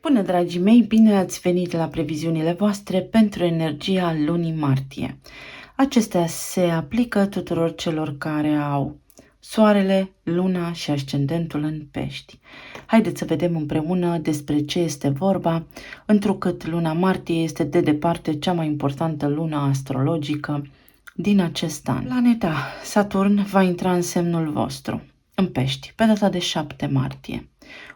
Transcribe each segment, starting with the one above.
Bună, dragii mei, bine ați venit la previziunile voastre pentru energia lunii martie. Acestea se aplică tuturor celor care au soarele, luna și ascendentul în Pești. Haideți să vedem împreună despre ce este vorba, întrucât luna martie este de departe cea mai importantă lună astrologică din acest an. Planeta Saturn va intra în semnul vostru, în Pești, pe data de 7 martie.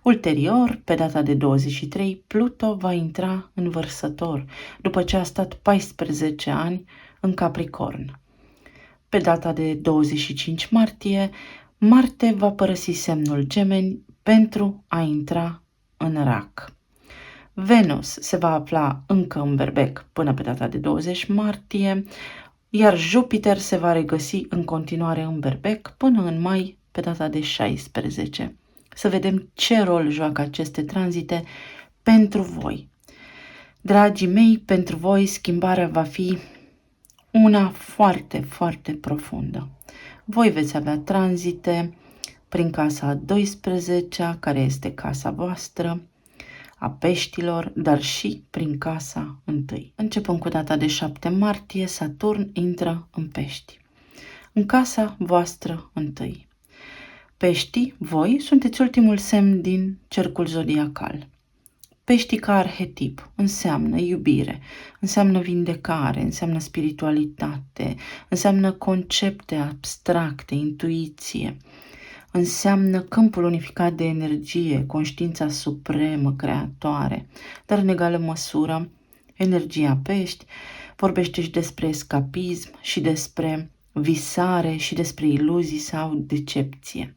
Ulterior, pe data de 23, Pluto va intra în Vărsător, după ce a stat 14 ani în Capricorn. Pe data de 25 martie, Marte va părăsi semnul Gemeni pentru a intra în Rac. Venus se va afla încă în Berbec până pe data de 20 martie, iar Jupiter se va regăsi în continuare în Berbec până în mai pe data de 16. Să vedem ce rol joacă aceste tranzite pentru voi. Dragii mei, pentru voi schimbarea va fi una foarte, foarte profundă. Voi veți avea tranzite prin casa a 12-a, care este casa voastră, a Peștilor, dar și prin casa 1. Începând cu data de 7 martie, Saturn intră în Pești, în casa voastră 1. Peștii, voi, sunteți ultimul semn din cercul zodiacal. Peștii ca arhetip înseamnă iubire, înseamnă vindecare, înseamnă spiritualitate, înseamnă concepte abstracte, intuiție, înseamnă câmpul unificat de energie, conștiința supremă, creatoare, dar în egală măsură, energia Pești vorbește și despre escapism și despre visare și despre iluzii sau decepție.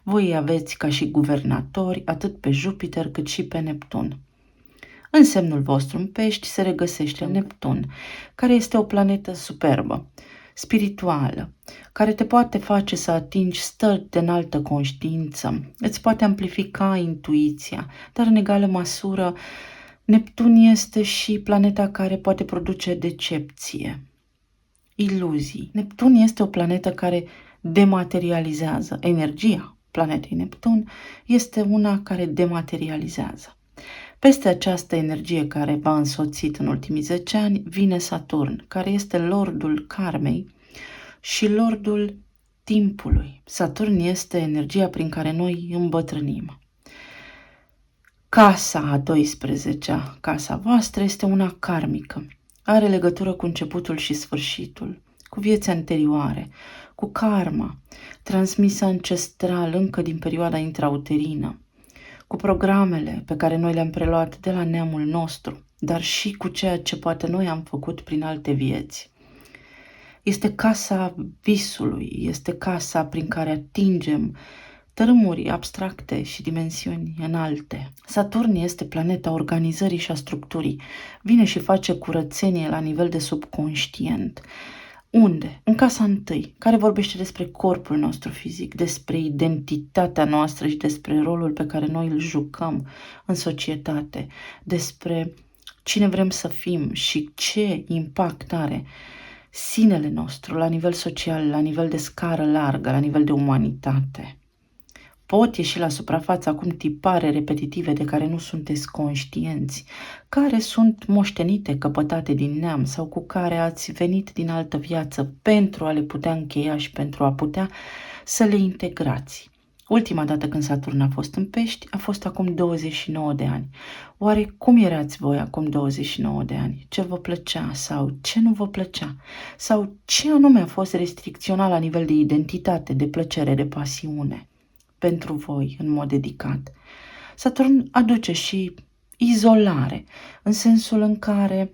Voi aveți ca și guvernatori atât pe Jupiter cât și pe Neptun. În semnul vostru în Pești se regăsește Neptun, care este o planetă superbă, spirituală, care te poate face să atingi stări de înaltă conștiință, îți poate amplifica intuiția, dar în egală măsură Neptun este și planeta care poate produce decepție, iluzii. Neptun este o planetă care dematerializează. Energia planetei Neptun este una care dematerializează. Peste această energie care v-a însoțit în ultimii 10 ani vine Saturn, care este lordul karmei și lordul timpului. Saturn este energia prin care noi îmbătrânim. Casa a 12-a, casa voastră, este una karmică. Are legătură cu începutul și sfârșitul, cu vieți anterioare, cu karma, transmisă ancestral încă din perioada intrauterină, cu programele pe care noi le-am preluat de la neamul nostru, dar și cu ceea ce poate noi am făcut prin alte vieți. Este casa visului, este casa prin care atingem tărâmuri abstracte și dimensiuni înalte. Saturn este planeta organizării și a structurii. Vine și face curățenie la nivel de subconștient. Unde? În casa 1, care vorbește despre corpul nostru fizic, despre identitatea noastră și despre rolul pe care noi îl jucăm în societate, despre cine vrem să fim și ce impact are sinele nostru la nivel social, la nivel de scară largă, la nivel de umanitate. Pot ieși la suprafață acum tipare repetitive de care nu sunteți conștienți, care sunt moștenite, căpătate din neam sau cu care ați venit din altă viață pentru a le putea încheia și pentru a putea să le integrați. Ultima dată când Saturn a fost în Pești a fost acum 29 de ani. Oare cum erați voi acum 29 de ani? Ce vă plăcea sau ce nu vă plăcea? Sau ce anume a fost restricționat la nivel de identitate, de plăcere, de pasiune pentru voi în mod dedicat? Saturn aduce și izolare, în sensul în care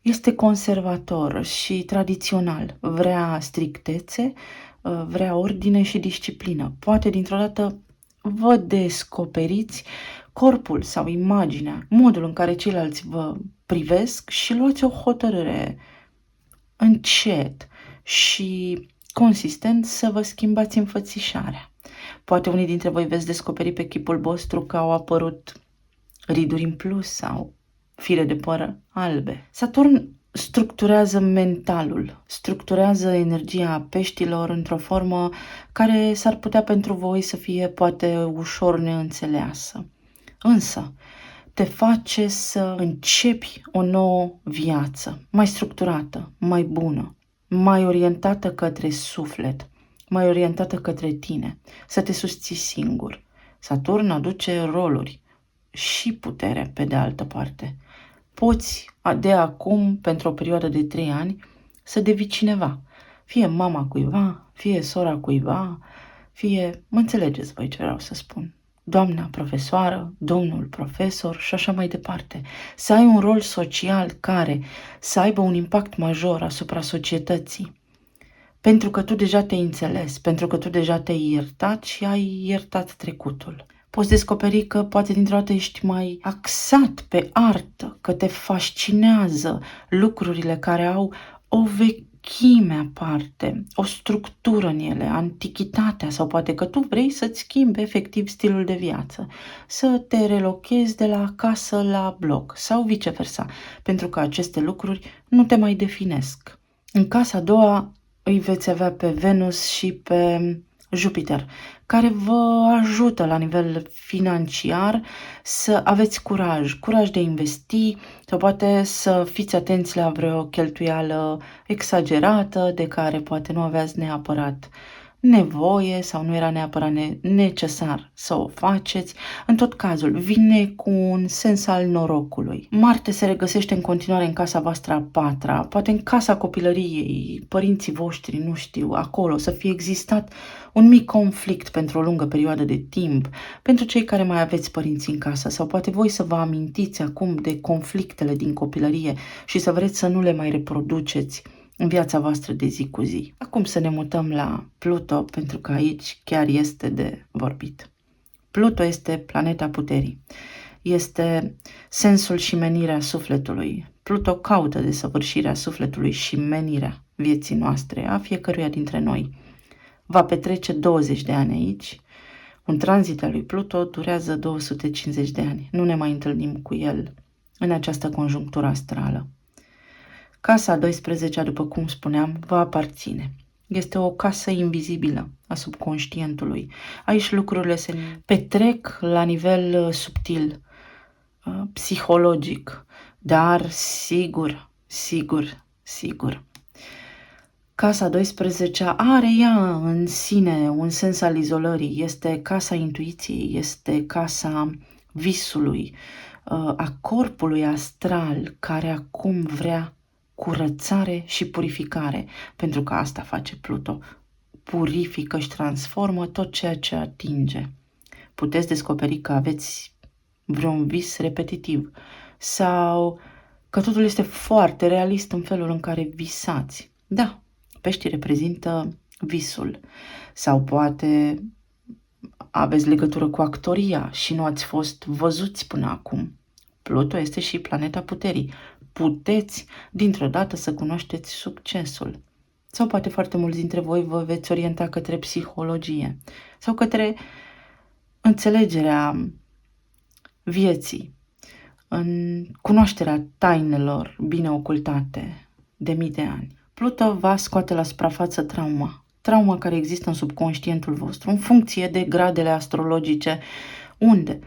este conservator și tradițional, vrea strictețe, vrea ordine și disciplină. Poate dintr-o dată vă descoperiți corpul sau imaginea, modul în care ceilalți vă privesc și luați o hotărâre încet și consistent să vă schimbați înfățișarea. Poate unii dintre voi veți descoperi pe chipul vostru că au apărut riduri în plus sau fire de păr albe. Saturn structurează mentalul, structurează energia Peștilor într-o formă care s-ar putea pentru voi să fie poate ușor neînțeleasă. Însă, te face să începi o nouă viață, mai structurată, mai bună, mai orientată către suflet, mai orientată către tine, să te susții singur. Saturn aduce roluri și putere pe de altă parte. Poți de acum, pentru o perioadă de 3 ani, să devii cineva. Fie mama cuiva, fie sora cuiva, fie, mă înțelegeți voi ce vreau să spun, doamna profesoară, domnul profesor și așa mai departe. Să ai un rol social care să aibă un impact major asupra societății. Pentru că tu deja te-ai înțeles, pentru că tu deja te-ai iertat și ai iertat trecutul. Poți descoperi că poate dintr-o dată ești mai axat pe artă, că te fascinează lucrurile care au o vechime aparte, o structură în ele, antichitatea, sau poate că tu vrei să-ți schimbi efectiv stilul de viață, să te relochezi de la casă la bloc sau viceversa, pentru că aceste lucruri nu te mai definesc. În casa a doua îi veți avea pe Venus și pe Jupiter, care vă ajută la nivel financiar să aveți curaj de a investi sau poate să fiți atenți la vreo cheltuială exagerată de care poate nu aveați neapărat nevoie sau nu era neapărat necesar să o faceți. În tot cazul, vine cu un sens al norocului. Marte se regăsește în continuare în casa voastră a patra, poate în casa copilăriei, părinții voștri, nu știu, acolo, să fie existat un mic conflict pentru o lungă perioadă de timp, pentru cei care mai aveți părinți în casă, sau poate voi să vă amintiți acum de conflictele din copilărie și să vreți să nu le mai reproduceți în viața voastră de zi cu zi. Acum să ne mutăm la Pluto, pentru că aici chiar este de vorbit. Pluto este planeta puterii. Este sensul și menirea sufletului. Pluto caută desăvârșirea sufletului și menirea vieții noastre, a fiecăruia dintre noi. Va petrece 20 de ani aici. Un tranzit al lui Pluto durează 250 de ani. Nu ne mai întâlnim cu el în această conjunctură astrală. Casa a 12-a, după cum spuneam, vă aparține. Este o casă invizibilă a subconștientului. Aici lucrurile se petrec la nivel subtil, psihologic, dar sigur. Casa 12-a are ea în sine un sens al izolării. Este casa intuiției, este casa visului, a corpului astral care acum vrea curățare și purificare, pentru că asta face Pluto. Purifică și transformă tot ceea ce atinge. Puteți descoperi că aveți vreun vis repetitiv sau că totul este foarte realist în felul în care visați. Da, peștii reprezintă visul. Sau poate aveți legătură cu actoria și nu ați fost văzuți până acum. Pluto este și planeta puterii. Puteți dintr-o dată să cunoașteți succesul. Sau poate foarte mulți dintre voi vă veți orienta către psihologie sau către înțelegerea vieții, în cunoașterea tainelor bine ocultate de mii de ani. Pluto va scoate la suprafață trauma care există în subconștientul vostru, în funcție de gradele astrologice, unde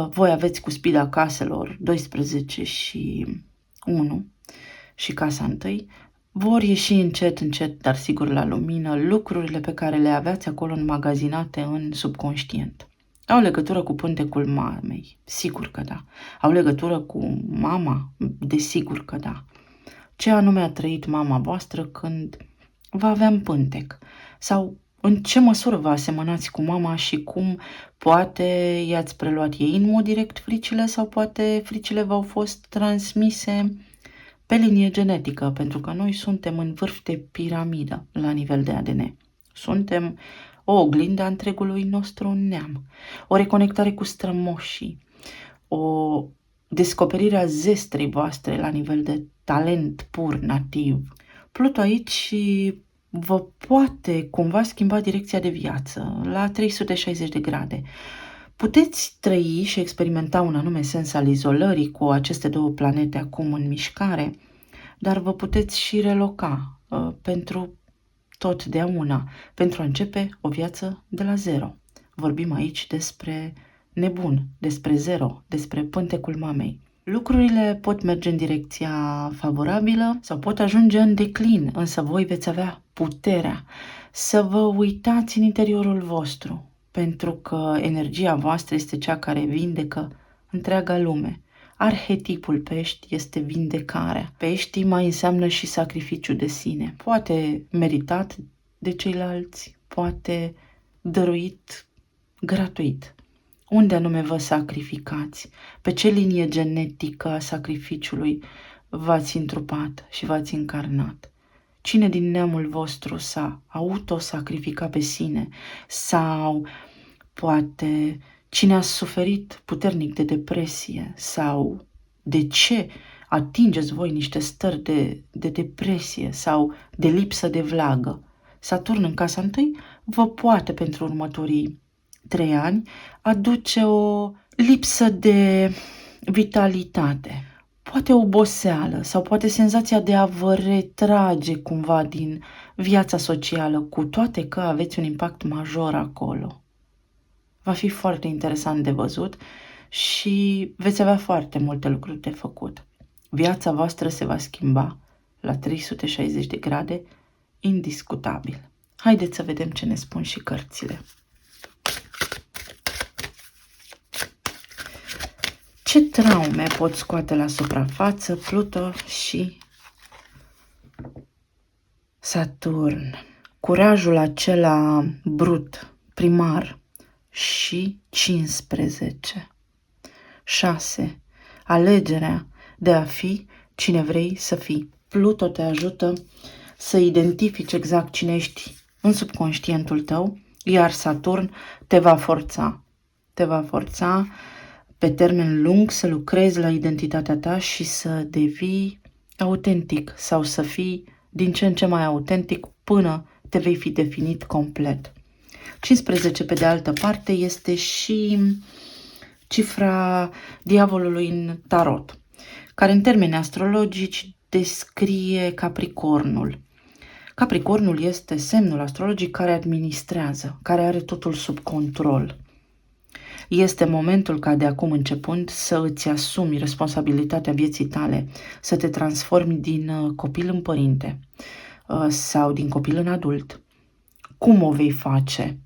voi aveți cuspida caselor 12 și 1 și casa 1, vor ieși încet, dar sigur la lumină, lucrurile pe care le aveați acolo înmagazinate în subconștient. Au legătură cu pântecul mamei? Sigur că da. Au legătură cu mama? Desigur că da. Ce anume a trăit mama voastră când va avea în pântec? Sau în ce măsură vă asemănați cu mama și cum poate i-ați preluat ei în mod direct fricile sau poate fricile v-au fost transmise pe linie genetică, pentru că noi suntem în vârf de piramidă la nivel de ADN. Suntem o oglindă a întregului nostru neam, o reconectare cu strămoșii, o descoperire a zestrei voastre la nivel de talent pur nativ. Pluto aici vă poate cumva schimba direcția de viață la 360 de grade. Puteți trăi și experimenta un anume sens al izolării cu aceste două planete acum în mișcare, dar vă puteți și reloca pentru totdeauna, pentru a începe o viață de la zero. Vorbim aici despre nebun, despre zero, despre pântecul mamei. Lucrurile pot merge în direcția favorabilă sau pot ajunge în declin, însă voi veți avea puterea să vă uitați în interiorul vostru, pentru că energia voastră este cea care vindecă întreaga lume. Arhetipul pești este vindecarea. Peștii mai înseamnă și sacrificiu de sine. Poate meritat de ceilalți, poate dăruit gratuit. Unde anume vă sacrificați? Pe ce linie genetică a sacrificiului v-ați întrupat și v-ați încarnat? Cine din neamul vostru s-a autosacrificat pe sine? Sau poate cine a suferit puternic de depresie? Sau de ce atingeți voi niște stări de depresie sau de lipsă de vlagă? Saturn în casa întâi vă poate pentru următorii 3 ani aduce o lipsă de vitalitate, poate oboseală sau poate senzația de a vă retrage cumva din viața socială, cu toate că aveți un impact major acolo. Va fi foarte interesant de văzut și veți avea foarte multe lucruri de făcut. Viața voastră se va schimba la 360 de grade, indiscutabil. Haideți să vedem ce ne spun și cărțile. Ce traume pot scoate la suprafață Pluto și Saturn? Curajul acela brut, primar și 15. 6. Alegerea de a fi cine vrei să fii. Pluto te ajută să identifici exact cine ești în subconștientul tău, iar Saturn te va forța. Te va forța pe termen lung să lucrezi la identitatea ta și să devii autentic sau să fii din ce în ce mai autentic până te vei fi definit complet. 15, pe de altă parte, este și cifra diavolului în tarot, care în termeni astrologici descrie Capricornul. Capricornul este semnul astrologic care administrează, care are totul sub control. Este momentul ca de acum începând să îți asumi responsabilitatea vieții tale, să te transformi din copil în părinte sau din copil în adult. Cum o vei face?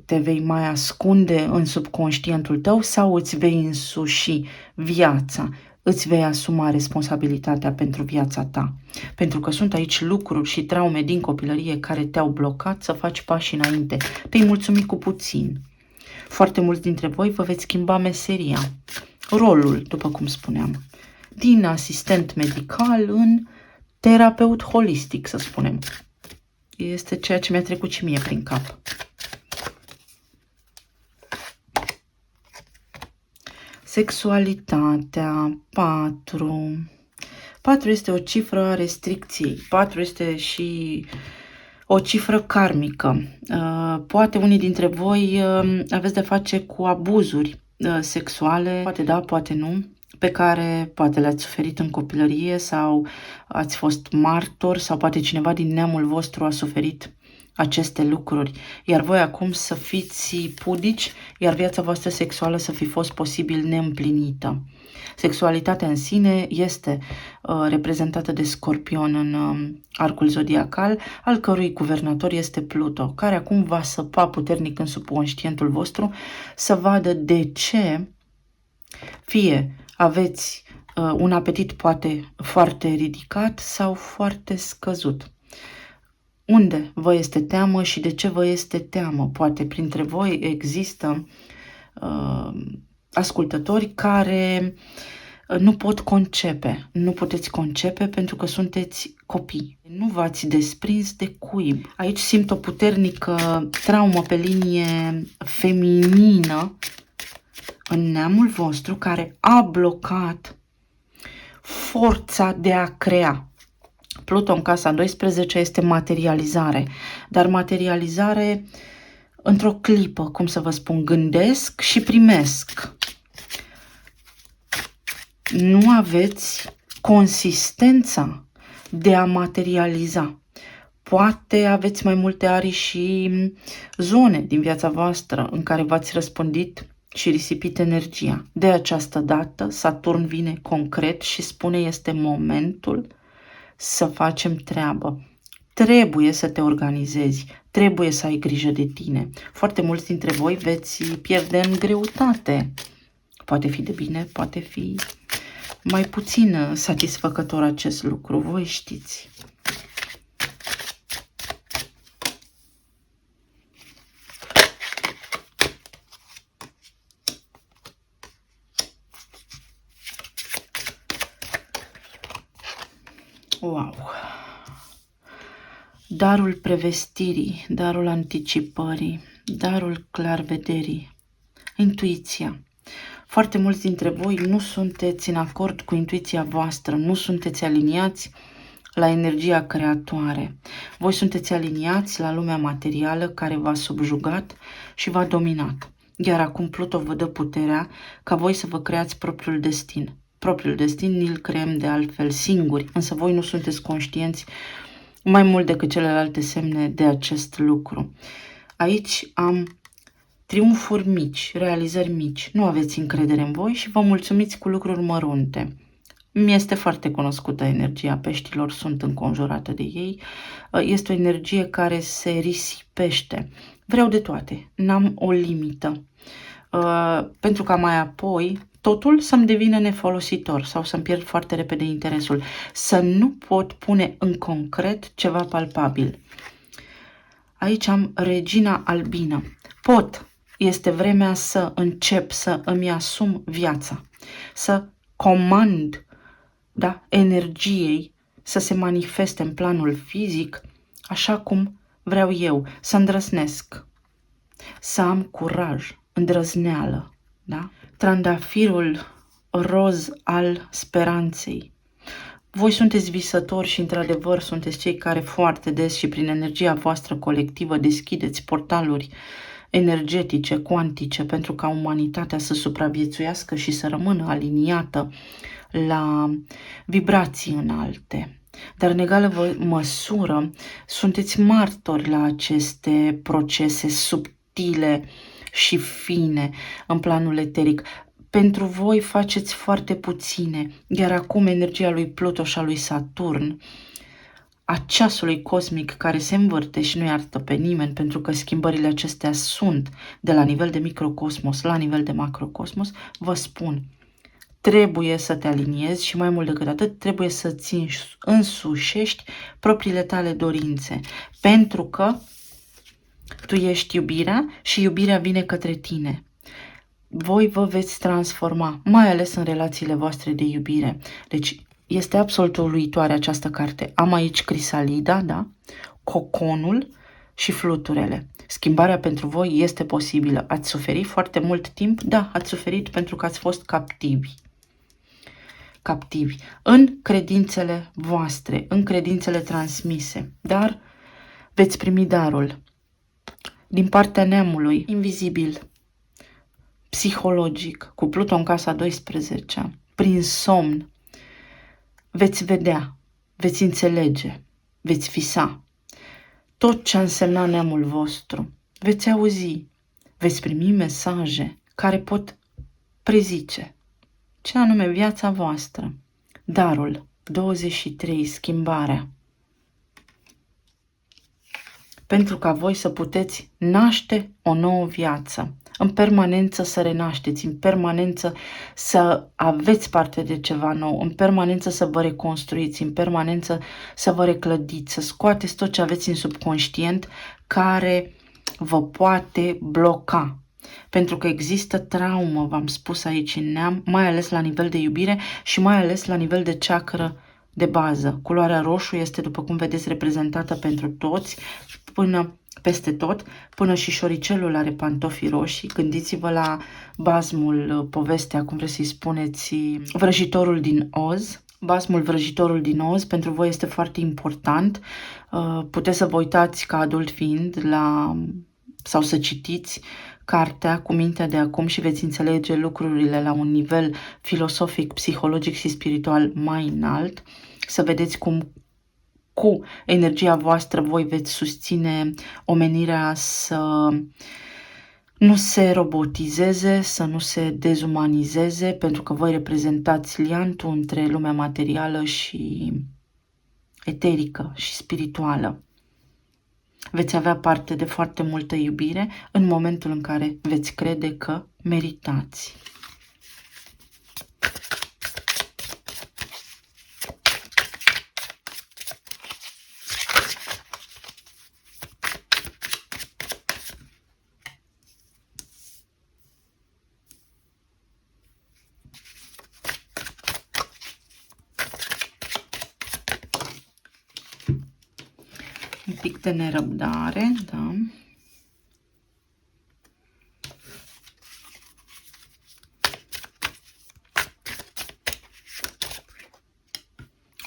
Te vei mai ascunde în subconștientul tău sau îți vei însuși viața? Îți vei asuma responsabilitatea pentru viața ta. Pentru că sunt aici lucruri și traume din copilărie care te-au blocat să faci pași înainte. Te-ai mulțumit cu puțin. Foarte mulți dintre voi vă veți schimba meseria, rolul, după cum spuneam, din asistent medical în terapeut holistic, să spunem. Este ceea ce mi-a trecut și mie prin cap. Sexualitatea, 4. 4 este o cifră a restricției. 4 este și o cifră karmică. Poate unii dintre voi aveți de face cu abuzuri sexuale, poate da, poate nu, pe care poate le-ați suferit în copilărie sau ați fost martor sau poate cineva din neamul vostru a suferit aceste lucruri, iar voi acum să fiți pudici, iar viața voastră sexuală să fi fost posibil neîmplinită. Sexualitatea în sine este reprezentată de Scorpion în arcul zodiacal, al cărui guvernator este Pluto, care acum va săpa puternic în subconștientul vostru să vadă de ce fie aveți un apetit poate foarte ridicat sau foarte scăzut. Unde vă este teamă și de ce vă este teamă? Poate printre voi există ascultători care nu pot concepe. Nu puteți concepe pentru că sunteți copii. Nu v-ați desprins de cuib. Aici simt o puternică traumă pe linie feminină în neamul vostru care a blocat forța de a crea. Pluto în casa 12 este materializare, dar materializare într-o clipă, cum să vă spun, gândesc și primesc. Nu aveți consistența de a materializa. Poate aveți mai multe arii și zone din viața voastră în care v-ați răspândit și risipit energia. De această dată, Saturn vine concret și spune este momentul să facem treabă. Trebuie să te organizezi, trebuie să ai grijă de tine. Foarte mulți dintre voi veți pierde în greutate. Poate fi de bine, poate fi mai puțin satisfăcător acest lucru, voi știți. Wow! Darul prevestirii, darul anticipării, darul clarvederii, intuiția. Foarte mulți dintre voi nu sunteți în acord cu intuiția voastră, nu sunteți aliniați la energia creatoare. Voi sunteți aliniați la lumea materială care v-a subjugat și v-a dominat. Iar acum Pluto vă dă puterea ca voi să vă creați propriul destin. Propriul destin ni-l creăm de altfel singuri, însă voi nu sunteți conștienți mai mult decât celelalte semne de acest lucru. Aici am triumfuri mici, realizări mici. Nu aveți încredere în voi și vă mulțumiți cu lucruri mărunte. Mi-este foarte cunoscută energia peștilor, sunt înconjurată de ei. Este o energie care se risipește. Vreau de toate, n-am o limită. Pentru ca mai apoi totul să-mi devină nefolositor sau să-mi pierd foarte repede interesul. Să nu pot pune în concret ceva palpabil. Aici am regina albină. Este vremea să încep să îmi asum viața, să comand, energiei să se manifeste în planul fizic așa cum vreau eu, să îndrăznesc, să am curaj, îndrăzneală, Trandafirul roz al speranței. Voi sunteți visători și într-adevăr sunteți cei care foarte des și prin energia voastră colectivă deschideți portaluri energetice, cuantice, pentru ca umanitatea să supraviețuiască și să rămână aliniată la vibrații înalte. Dar în egală măsură sunteți martori la aceste procese subtile și fine în planul eteric. Pentru voi faceți foarte puține, iar acum energia lui Pluto și a lui Saturn, a ceasului cosmic care se învârte și nu iartă pe nimeni, pentru că schimbările acestea sunt de la nivel de microcosmos la nivel de macrocosmos, vă spun, trebuie să te aliniezi și mai mult decât atât, trebuie să-ți însușești propriile tale dorințe, pentru că tu ești iubirea și iubirea vine către tine. Voi vă veți transforma, mai ales în relațiile voastre de iubire. Deci este absolut uluitoare această carte. Am aici crisalida, coconul și fluturele. Schimbarea pentru voi este posibilă. Ați suferit foarte mult timp? Da, ați suferit pentru că ați fost captivi. În credințele voastre, în credințele transmise. Dar veți primi darul din partea neamului invizibil, psihologic, cu Pluto în casa 12, prin somn, veți vedea, veți înțelege, veți visa tot ce a însemnat neamul vostru, veți auzi, veți primi mesaje care pot prezice ce anume viața voastră. Darul 23, schimbarea. Pentru ca voi să puteți naște o nouă viață, în permanență să renașteți, în permanență să aveți parte de ceva nou, în permanență să vă reconstruiți, în permanență să vă reclădiți, să scoateți tot ce aveți în subconștient care vă poate bloca. Pentru că există traumă, v-am spus aici în neam, mai ales la nivel de iubire și mai ales la nivel de chakră de bază. Culoarea roșu este, după cum vedeți, reprezentată pentru toți, până peste tot, până și șoricelul are pantofii roșii. Gândiți-vă la basmul, povestea, cum vreți să-i spuneți, Vrăjitorul din Oz. Basmul Vrăjitorul din Oz pentru voi este foarte important. Puteți să vă uitați ca adult fiind sau să citiți cartea cu mintea de acum și veți înțelege lucrurile la un nivel filosofic, psihologic și spiritual mai înalt. Să vedeți cum cu energia voastră voi veți susține omenirea să nu se robotizeze, să nu se dezumanizeze, pentru că voi reprezentați liantul între lumea materială și eterică și spirituală. Veți avea parte de foarte multă iubire în momentul în care veți crede că meritați. Un pic de nerăbdare, da.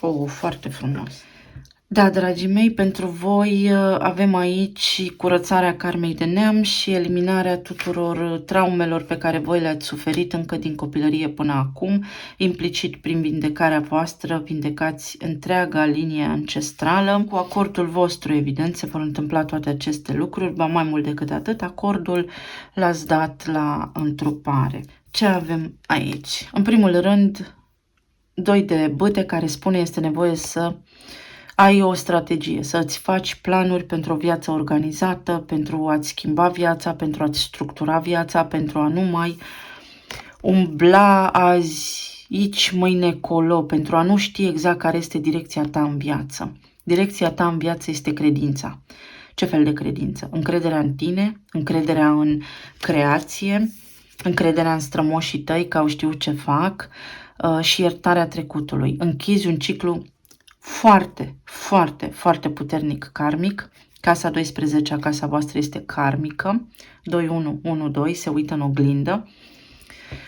Oh, foarte frumos. Da, dragii mei, pentru voi avem aici curățarea karmei de neam și eliminarea tuturor traumelor pe care voi le-ați suferit încă din copilărie până acum. Implicit, prin vindecarea voastră, vindecați întreaga linie ancestrală. Cu acordul vostru, evident, se vor întâmpla toate aceste lucruri, ba mai mult decât atât, acordul l-ați dat la întrupare. Ce avem aici? În primul rând, 2 de bâte care spune este nevoie să ai o strategie, să îți faci planuri pentru o viață organizată, pentru a-ți schimba viața, pentru a-ți structura viața, pentru a nu mai umbla azi, aici, mâine, colo, pentru a nu ști exact care este direcția ta în viață. Direcția ta în viață este credința. Ce fel de credință? Încrederea în tine, încrederea în creație, încrederea în strămoșii tăi că au știut ce fac și iertarea trecutului. Închizi un ciclu foarte, foarte, foarte puternic karmic. Casa 12, casa voastră este karmică. 2112 se uită în oglindă.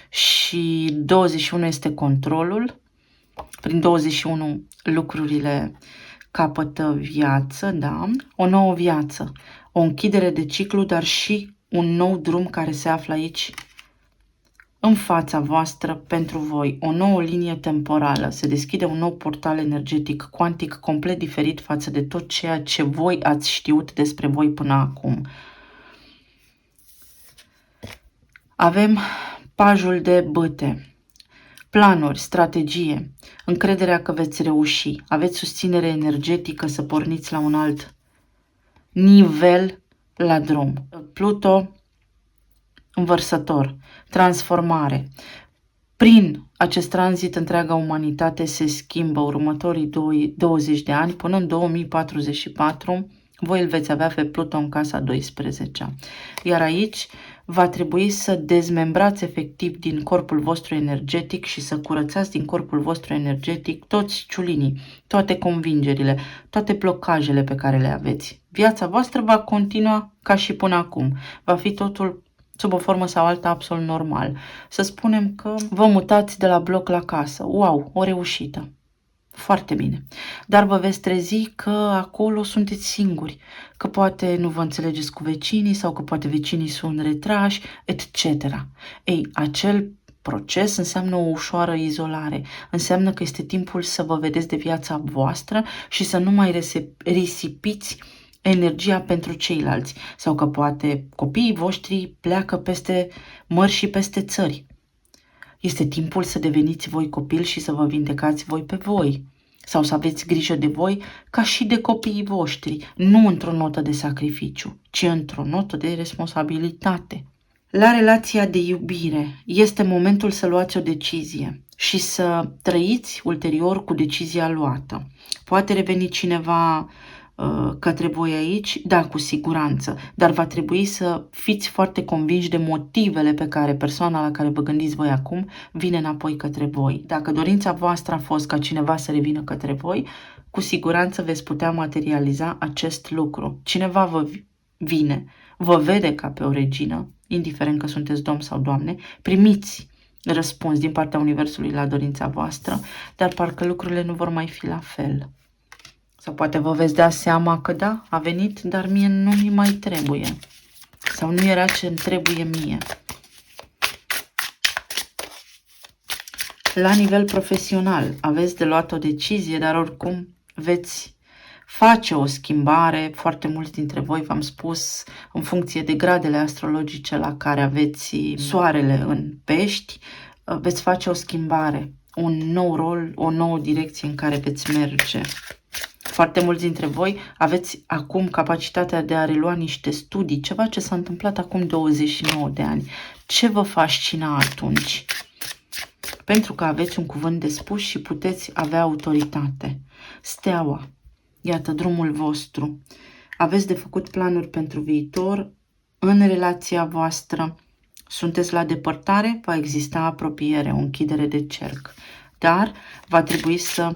Și 21 este controlul. Prin 21 lucrurile capătă viață, da? O nouă viață, o închidere de ciclu, dar și un nou drum care se află aici în fața voastră pentru voi, o nouă linie temporală, se deschide un nou portal energetic, cuantic, complet diferit față de tot ceea ce voi ați știut despre voi până acum. Avem pajul de bâte, planuri, strategie, încrederea că veți reuși, aveți susținere energetică să porniți la un alt nivel la drum. Pluto, învărsător, transformare. Prin acest tranzit, întreaga umanitate se schimbă următorii 20 de ani, până în 2044, voi îl veți avea pe Pluto în casa 12. Iar aici va trebui să dezmembrați efectiv din corpul vostru energetic și să curățați din corpul vostru energetic toți ciulinii, toate convingerile, toate blocajele pe care le aveți. Viața voastră va continua ca și până acum. Va fi totul sub o formă sau alta absolut normal. Să spunem că vă mutați de la bloc la casă. Wow, o reușită. Foarte bine. Dar vă veți trezi că acolo sunteți singuri, că poate nu vă înțelegeți cu vecinii sau că poate vecinii sunt retrași, etc. Ei, acel proces înseamnă o ușoară izolare. Înseamnă că este timpul să vă vedeți de viața voastră și să nu mai risipiți energia pentru ceilalți. Sau că poate copiii voștri pleacă peste mări și peste țări. Este timpul să deveniți voi copil și să vă vindecați voi pe voi. Sau să aveți grijă de voi ca și de copiii voștri, nu într-o notă de sacrificiu, ci într-o notă de responsabilitate. La relația de iubire este momentul să luați o decizie și să trăiți ulterior cu decizia luată. Poate reveni cineva către voi aici, da, cu siguranță, dar va trebui să fiți foarte convinși de motivele pe care persoana la care vă gândiți voi acum vine înapoi către voi. Dacă dorința voastră a fost ca cineva să revină către voi, cu siguranță veți putea materializa acest lucru. Cineva vă vine, vă vede ca pe o regină, indiferent că sunteți domn sau doamne, primiți răspuns din partea Universului la dorința voastră, dar parcă lucrurile nu vor mai fi la fel. Sau poate vă veți da seama că da, a venit, dar mie nu mi mai trebuie. Sau nu era ce îmi trebuie mie. La nivel profesional aveți de luat o decizie, dar oricum veți face o schimbare. Foarte mulți dintre voi, v-am spus, în funcție de gradele astrologice la care aveți soarele în Pești, veți face o schimbare, un nou rol, o nouă direcție în care veți merge. Foarte mulți dintre voi aveți acum capacitatea de a relua niște studii, ceva ce s-a întâmplat acum 29 de ani. Ce vă fascina atunci? Pentru că aveți un cuvânt de spus și puteți avea autoritate. Steaua, iată drumul vostru. Aveți de făcut planuri pentru viitor, în relația voastră. Sunteți la depărtare, va exista apropiere, o închidere de cerc. Dar va trebui să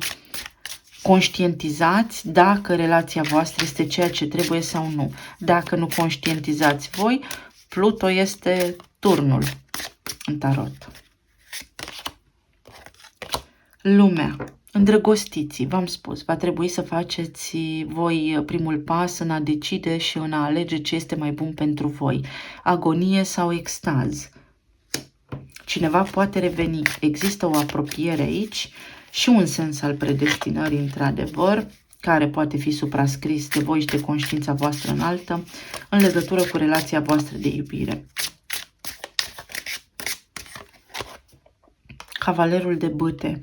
conștientizați dacă relația voastră este ceea ce trebuie sau nu. Dacă nu conștientizați voi, Pluto este turnul în tarot. Lumea. Îndrăgostiți, v-am spus, va trebui să faceți voi primul pas în a decide și în a alege ce este mai bun pentru voi. Agonie sau extaz. Cineva poate reveni. Există o apropiere aici și un sens al predestinării, într-adevăr, care poate fi suprascris de voi și de conștiința voastră înaltă în legătură cu relația voastră de iubire. Cavalerul de bâte.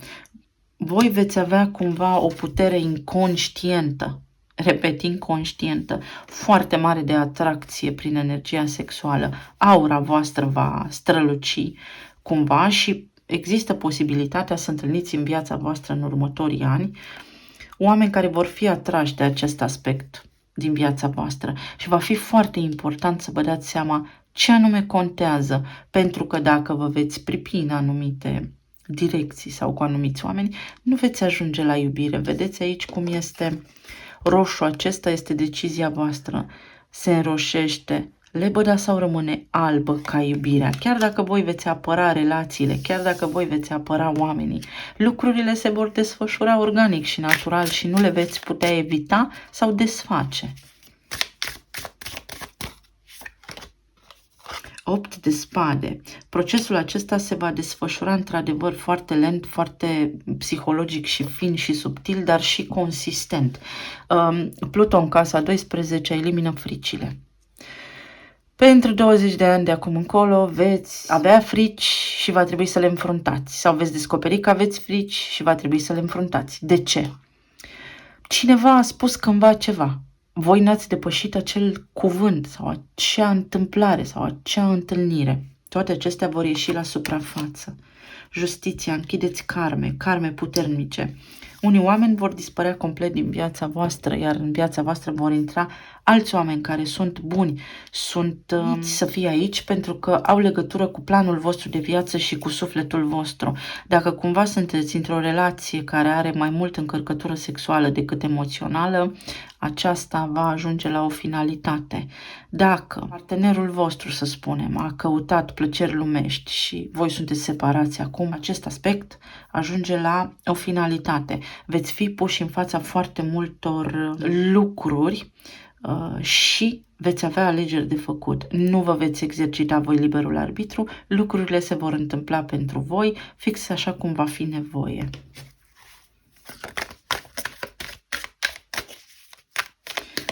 Voi veți avea cumva o putere inconștientă, repet, inconștientă, foarte mare de atracție prin energia sexuală. Aura voastră va străluci cumva și există posibilitatea să întâlniți în viața voastră în următorii ani oameni care vor fi atrași de acest aspect din viața voastră și va fi foarte important să vă dați seama ce anume contează, pentru că dacă vă veți pripi în anumite direcții sau cu anumiți oameni, nu veți ajunge la iubire. Vedeți aici cum este roșu, acesta este decizia voastră. Se înroșește lebăda sau rămâne albă ca iubirea. Chiar dacă voi veți apăra relațiile, chiar dacă voi veți apăra oamenii, lucrurile se vor desfășura organic și natural și nu le veți putea evita sau desface. 8 de spade. Procesul acesta se va desfășura într-adevăr foarte lent, foarte psihologic și fin și subtil, dar și consistent. Pluto în casa 12 elimină fricile. Pentru 20 de ani de acum încolo veți avea frici și va trebui să le înfruntați. Sau veți descoperi că aveți frici și va trebui să le înfruntați. De ce? Cineva a spus cândva ceva. Voi n-ați depășit acel cuvânt sau acea întâmplare sau acea întâlnire. Toate acestea vor ieși la suprafață. Justiția, închideți karme puternice. Unii oameni vor dispărea complet din viața voastră, iar în viața voastră vor intra alți oameni care sunt buni, sunt să fie aici pentru că au legătură cu planul vostru de viață și cu sufletul vostru. Dacă cumva sunteți într-o relație care are mai mult încărcătură sexuală decât emoțională, aceasta va ajunge la o finalitate. Dacă partenerul vostru, să spunem, a căutat plăceri lumești și voi sunteți separați acum, acest aspect ajunge la o finalitate. Veți fi puși în fața foarte multor lucruri și veți avea alegeri de făcut. Nu vă veți exercita voi liberul arbitru, lucrurile se vor întâmpla pentru voi fix așa cum va fi nevoie.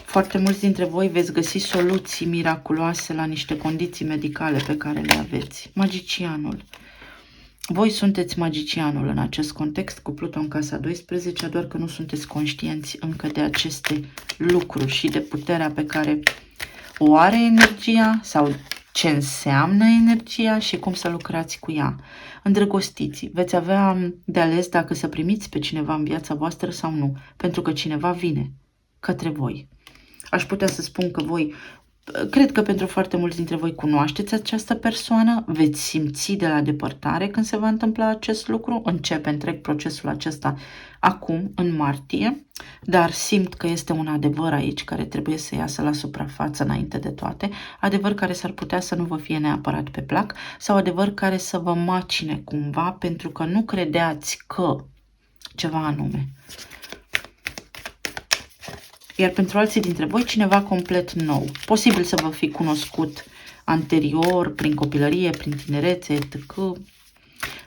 Foarte mulți dintre voi veți găsi soluții miraculoase la niște condiții medicale pe care le aveți. Magicianul. Voi sunteți magicianul în acest context cu Pluto în casa 12, doar că nu sunteți conștienți încă de aceste lucruri și de puterea pe care o are energia sau ce înseamnă energia și cum să lucrați cu ea. Îndrăgostiți, veți avea de ales dacă să primiți pe cineva în viața voastră sau nu, pentru că cineva vine către voi. Aș putea să spun că voi, cred că pentru foarte mulți dintre voi cunoașteți această persoană, veți simți de la depărtare când se va întâmpla acest lucru, începe întreg procesul acesta acum, în martie, dar simt că este un adevăr aici care trebuie să iasă la suprafață înainte de toate, adevăr care s-ar putea să nu vă fie neapărat pe plac sau adevăr care să vă macine cumva pentru că nu credeați că ceva anume. Iar pentru alții dintre voi, cineva complet nou. Posibil să vă fi cunoscut anterior, prin copilărie, prin tinerețe, etc.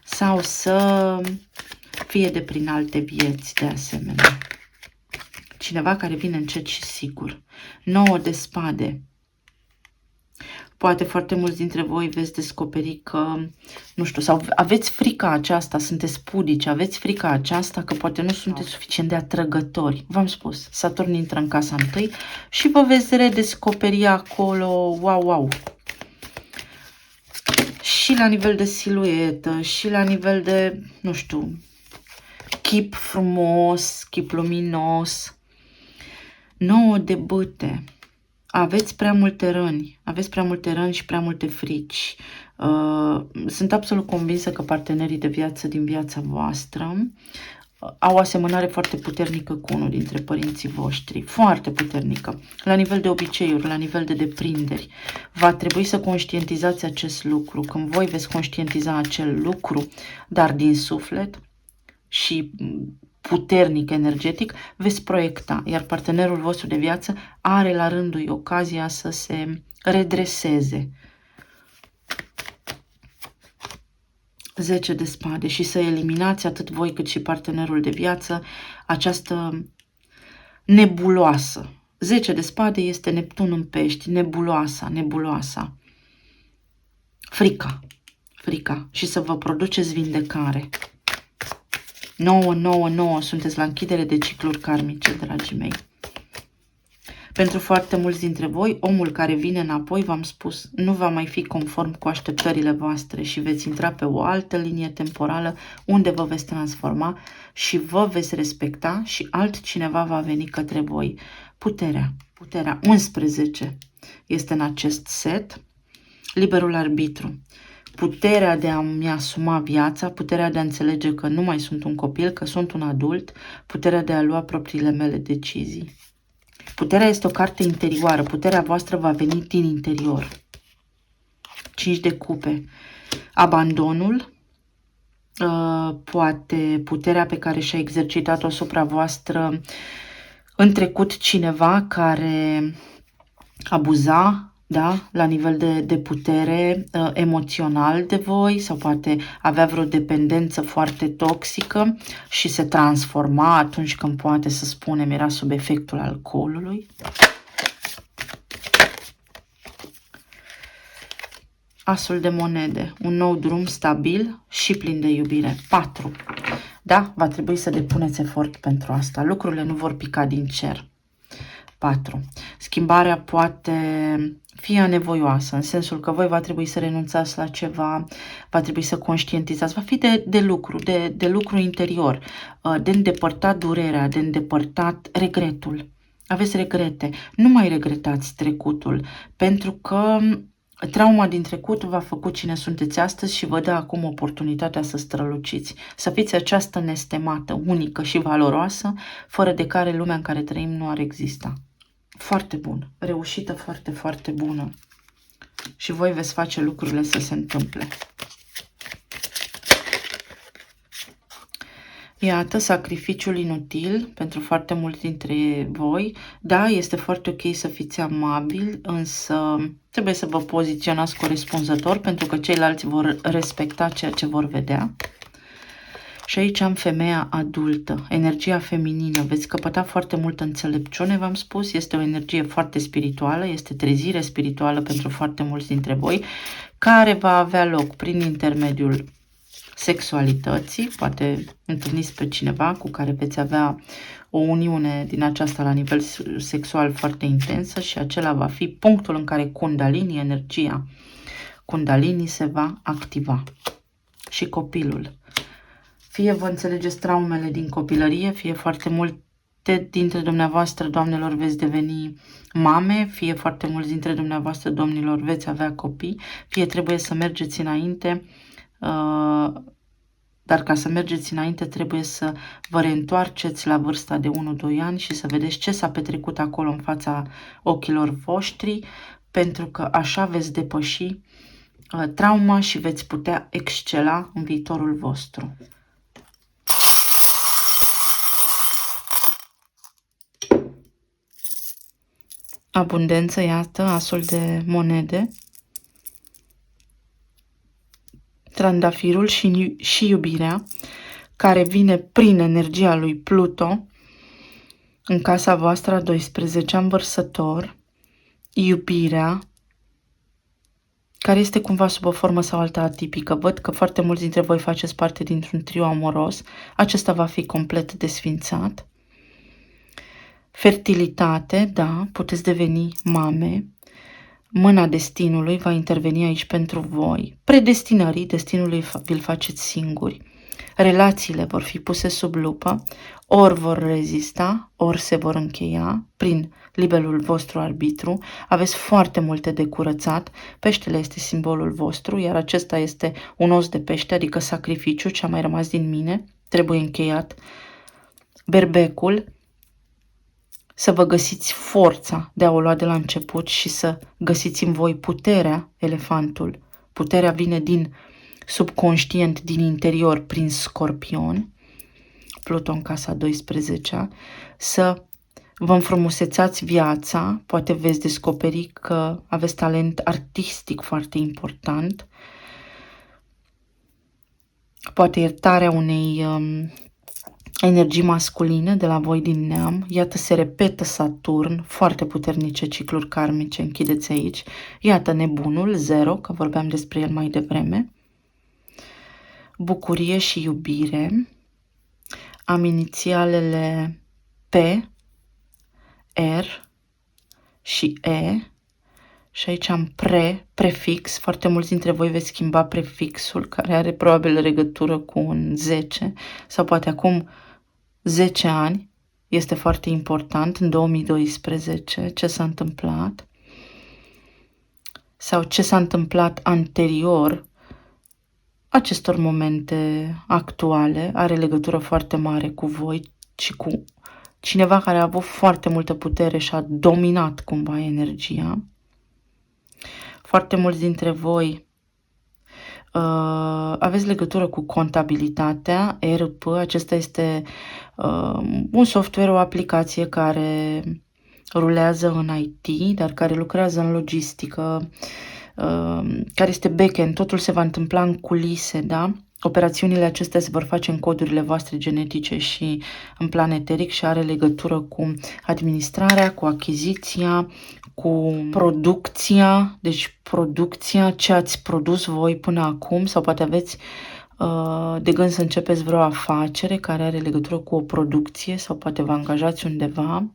Sau să fie de prin alte vieți de asemenea. Cineva care vine încet și sigur. 9 de spade. Poate foarte mulți dintre voi veți descoperi că, nu știu, sau aveți frica aceasta, sunteți pudici, aveți frica aceasta că poate nu sunteți suficient de atrăgători. V-am spus, Saturn intră în casa întâi și vă veți redescoperi acolo, wow. Și la nivel de siluetă, și la nivel de, nu știu, chip frumos, chip luminos. 9 de bâte. Aveți prea multe răni, și prea multe frici. Sunt absolut convinsă că partenerii de viață din viața voastră au o asemănare foarte puternică cu unul dintre părinții voștri, foarte puternică, la nivel de obiceiuri, la nivel de deprinderi. Va trebui să conștientizați acest lucru. Când voi veți conștientiza acel lucru, dar din suflet și puternic, energetic, veți proiecta, iar partenerul vostru de viață are la rândul lui ocazia să se redreseze. 10 de spade și să eliminați atât voi cât și partenerul de viață această nebuloasă. 10 de spade este Neptun în pești, nebuloasa. Frica și să vă produceți vindecare. 9, sunteți la închidere de cicluri karmice, dragii mei. Pentru foarte mulți dintre voi, omul care vine înapoi, v-am spus, nu va mai fi conform cu așteptările voastre și veți intra pe o altă linie temporală unde vă veți transforma și vă veți respecta și altcineva va veni către voi. Puterea 11 este în acest set, liberul arbitru. Puterea de a-mi asuma viața, puterea de a înțelege că nu mai sunt un copil, că sunt un adult, puterea de a lua propriile mele decizii. Puterea este o carte interioară, puterea voastră va veni din interior. 5 de cupe. Abandonul, poate puterea pe care și-a exercitat-o asupra voastră în trecut cineva care abuza, da, la nivel de putere emoțional de voi sau poate avea vreo dependență foarte toxică și se transforma atunci când poate să spunem era sub efectul alcoolului. Asul de monede, un nou drum stabil și plin de iubire. 4. Da, va trebui să depuneți efort pentru asta. Lucrurile nu vor pica din cer. 4. Schimbarea poate fi anevoioasă, în sensul că voi va trebui să renunțați la ceva, va trebui să conștientizați, va fi de lucru interior, de îndepărtat durerea, de îndepărtat regretul. Aveți regrete, nu mai regretați trecutul, pentru că trauma din trecut v-a făcut cine sunteți astăzi și vă dă acum oportunitatea să străluciți, să fiți această nestemată, unică și valoroasă, fără de care lumea în care trăim nu ar exista. Foarte bun, reușită foarte, foarte bună. Și voi veți face lucrurile să se întâmple. Iată, sacrificiul inutil pentru foarte mulți dintre voi. Da, este foarte ok să fiți amabili, însă trebuie să vă poziționați corespunzător pentru că ceilalți vor respecta ceea ce vor vedea. Și aici am femeia adultă, energia feminină. Veți căpăta foarte multă înțelepciune, v-am spus. Este o energie foarte spirituală, este trezire spirituală pentru foarte mulți dintre voi, care va avea loc prin intermediul sexualității. Poate întâlniți pe cineva cu care veți avea o uniune din aceasta la nivel sexual foarte intensă și acela va fi punctul în care Kundalini, energia Kundalini, se va activa. Și copilul. Fie vă înțelegeți traumele din copilărie, fie foarte multe dintre dumneavoastră, doamnelor, veți deveni mame, fie foarte mulți dintre dumneavoastră, domnilor, veți avea copii, fie trebuie să mergeți înainte, dar ca să mergeți înainte trebuie să vă reîntoarceți la vârsta de 1-2 ani și să vedeți ce s-a petrecut acolo în fața ochilor voștri, pentru că așa veți depăși trauma și veți putea excela în viitorul vostru. Abundență, iată, asul de monede, trandafirul și iubirea, care vine prin energia lui Pluto, În casa voastră a 12-a învărsător, iubirea, care este cumva sub o formă sau alta atipică. Văd că foarte mulți dintre voi faceți parte dintr-un trio amoros. Acesta va fi complet desfințat. Fertilitate, da, puteți deveni mame. Mâna destinului va interveni aici pentru voi. Predestinării destinului vi-l faceți singuri. Relațiile vor fi puse sub lupă, ori vor rezista, ori se vor încheia prin liberul vostru arbitru. Aveți foarte multe de curățat. Peștele este simbolul vostru, iar acesta este un os de pește, adică sacrificiu, ce a mai rămas din mine. Trebuie încheiat. Berbecul, să vă găsiți forța de a o lua de la început și să găsiți în voi puterea, elefantul. Puterea vine din subconștient, din interior, prin Scorpion, Pluton, casa 12-a, să vă înfrumusețați viața, poate veți descoperi că aveți talent artistic foarte important, poate iertarea unei energii masculine de la voi din neam. Iată, se repetă Saturn, foarte puternice cicluri karmice, închideți aici. Iată nebunul, 0, că vorbeam despre el mai devreme. Bucurie și iubire. Am inițialele P, R și E. Și aici am prefix. Foarte mulți dintre voi veți schimba prefixul, care are probabil legătură cu un 10 sau poate acum 10 ani. Este foarte important în 2012 ce s-a întâmplat sau ce s-a întâmplat anterior acestor momente actuale. Are legătură foarte mare cu voi și cu cineva care a avut foarte multă putere și a dominat cumva energia. Foarte mulți dintre voi aveți legătură cu contabilitatea, ERP. Acesta este un software, o aplicație care rulează în IT, dar care lucrează în logistică, care este back-end. Totul se va întâmpla în culise, da? Operațiunile acestea se vor face în codurile voastre genetice și în plan eteric și are legătură cu administrarea, cu achiziția, cu producția, deci producția, ce ați produs voi până acum sau poate aveți de gând să începeți vreo afacere care are legătură cu o producție sau poate vă angajați undeva.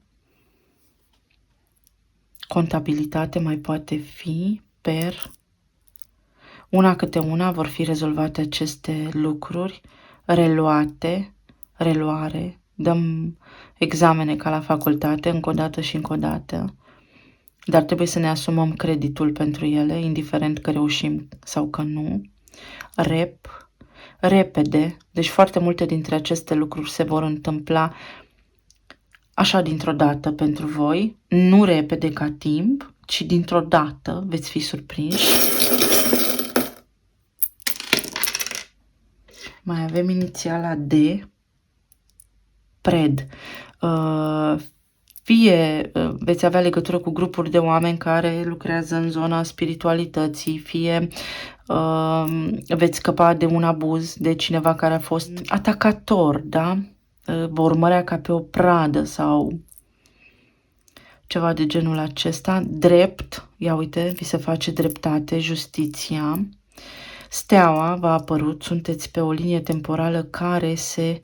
Contabilitate mai poate fi, una câte una vor fi rezolvate aceste lucruri, reluare, dăm examene ca la facultate, încă o dată și încă o dată, dar trebuie să ne asumăm creditul pentru ele, indiferent că reușim sau că nu. Repede, deci foarte multe dintre aceste lucruri se vor întâmpla așa dintr-o dată pentru voi, nu repede ca timp, ci dintr-o dată veți fi surprinși. Mai avem inițiala D, pred. Fie veți avea legătură cu grupuri de oameni care lucrează în zona spiritualității, fie veți scăpa de un abuz, de cineva care a fost atacator, da? Vă urmărea ca pe o pradă sau ceva de genul acesta. Drept, ia uite, vi se face dreptate, justiția. Steaua v-a apărut, sunteți pe o linie temporală care se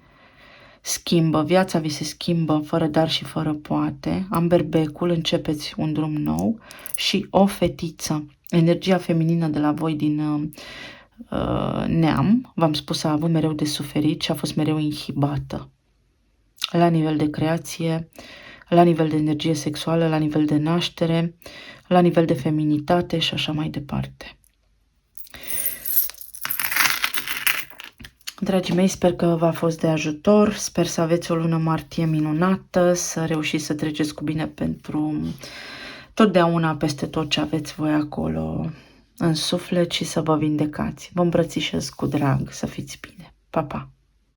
schimbă, viața vi se schimbă fără dar și fără poate. Am berbecul, începeți un drum nou și o fetiță. Energia feminină de la voi din neam, v-am spus, a avut mereu de suferit și a fost mereu inhibată. La nivel de creație, la nivel de energie sexuală, la nivel de naștere, la nivel de feminitate și așa mai departe. Dragii mei, sper că v-a fost de ajutor, sper să aveți o lună martie minunată, să reușiți să treceți cu bine pentru totdeauna peste tot ce aveți voi acolo în suflet și să vă vindecați. Vă îmbrățișez cu drag, să fiți bine. Pa, pa!